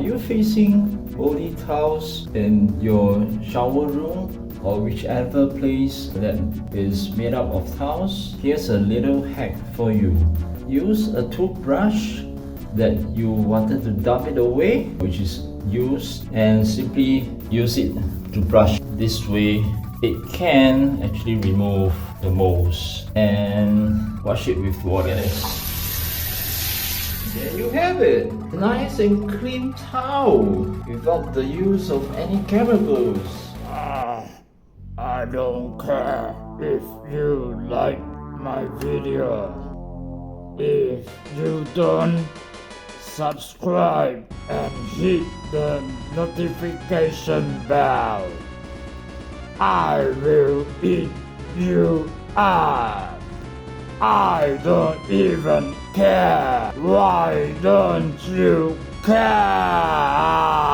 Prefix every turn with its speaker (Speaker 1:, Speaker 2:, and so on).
Speaker 1: you facing moldy tiles in your shower room or whichever place that is made up of tiles? Here's a little hack for you. Use a toothbrush that you wanted to dump it away, which is used, and simply use it to brush. This way it can actually remove the molds and wash it with water. There you have it! Nice and clean towel without the use of any chemicals.
Speaker 2: I don't care if you like my video. If you don't subscribe and hit the notification bell, I will eat you up. I don't even care. Why don't you care?